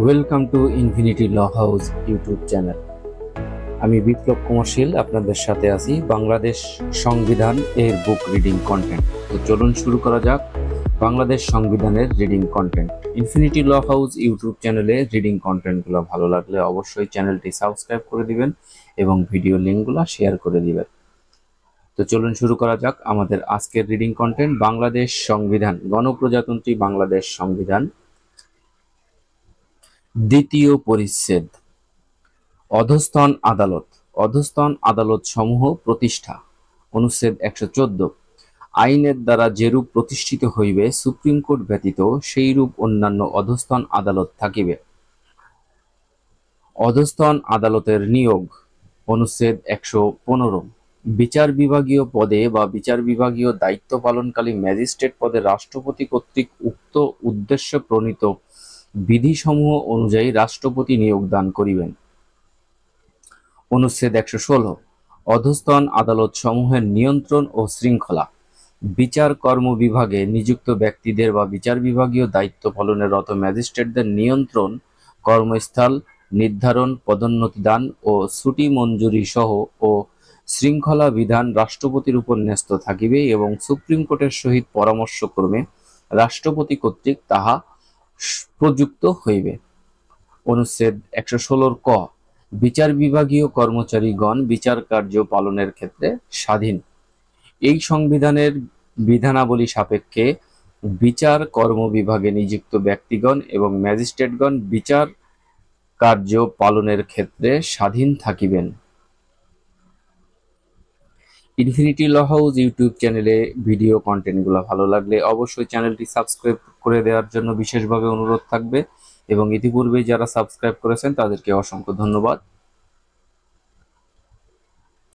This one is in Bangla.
Welcome to infinity law house YouTube channel. আমি বিপ্লব কুমার শীল আপনাদের সাথে আছি বাংলাদেশ সংবিধান এর বুক রিডিং কন্টেন্ট। তো চলুন শুরু করা যাক বাংলাদেশ সংবিধানের reading content. Infinity law house YouTube চ্যানেলে রিডিং কন্টেন্টগুলো ভালো লাগলে অবশ্যই চ্যানেলটি সাবস্ক্রাইব করে দিবেন এবং ভিডিও লিঙ্কগুলো শেয়ার করে দিবেন। তো চলুন শুরু করা যাক আমাদের আজকের রিডিং কন্টেন্ট। বাংলাদেশ সংবিধান, গণপ্রজাতন্ত্রী বাংলাদেশ সংবিধান, দ্বিতীয় পরিচ্ছেদ। অধস্তন আদালত। অধস্তন আদালত সমূহ প্রতিষ্ঠা। অনুচ্ছেদ ১১৪। আইনের দ্বারা যেরূপ প্রতিষ্ঠিত হইবে সুপ্রিম কোর্ট ব্যতীত সেইরূপ অন্যান্য অধস্তন আদালত থাকিবে। অধস্তন আদালতের নিয়োগ। অনুচ্ছেদ ১১৫। বিচার বিভাগীয় পদে বা বিচার বিভাগীয় দায়িত্ব পালনকারী ম্যাজিস্ট্রেট পদে রাষ্ট্রপতি কর্তৃক উক্ত উদ্দেশ্যে প্রণীত বিধিসমূহ অনুযায়ী রাষ্ট্রপতি নিয়োগ দান করিবেন। অনুচ্ছেদ ১১৬। অধস্তন আদালত সমূহের নিয়ন্ত্রণ ও শৃঙ্খলা। বিচার কর্ম বিভাগে নিযুক্ত ব্যক্তিদের বা বিচার বিভাগীয় দায়িত্ব পালনে রত ম্যাজিস্ট্রেটদের নিয়ন্ত্রণ, কর্মস্থল নির্ধারণ, পদোন্নতি দান ও ছুটি মঞ্জুরি সহ ও শৃঙ্খলা বিধান রাষ্ট্রপতির উপর ন্যস্ত থাকিবে এবং সুপ্রিম কোর্টের সহিত পরামর্শক্রমে রাষ্ট্রপতি কর্তৃক তাহা প্রযুক্ত হইবে। অনুচ্ছেদ ১১৬ ক। বিচার বিভাগীয় কর্মচারীগণ বিচার কার্য পালনের ক্ষেত্রে স্বাধীন। এই সংবিধানের বিধানাবলী সাপেক্ষে বিচার কর্ম বিভাগে নিযুক্ত ব্যক্তিগণ এবং ম্যাজিস্ট্রেটগণ বিচার কার্য পালনের ক্ষেত্রে স্বাধীন থাকিবেন। ইনফিনিটি ল হাউস ইউটিউব চ্যানেলে ভিডিও কন্টেন্টগুলো ভালো লাগলে অবশ্যই চ্যানেলটি সাবস্ক্রাইব করে দেওয়ার জন্য বিশেষভাবে অনুরোধ থাকবে এবং ইতিপূর্বে যারা সাবস্ক্রাইব করেছেন তাদেরকে অসংখ্য ধন্যবাদ।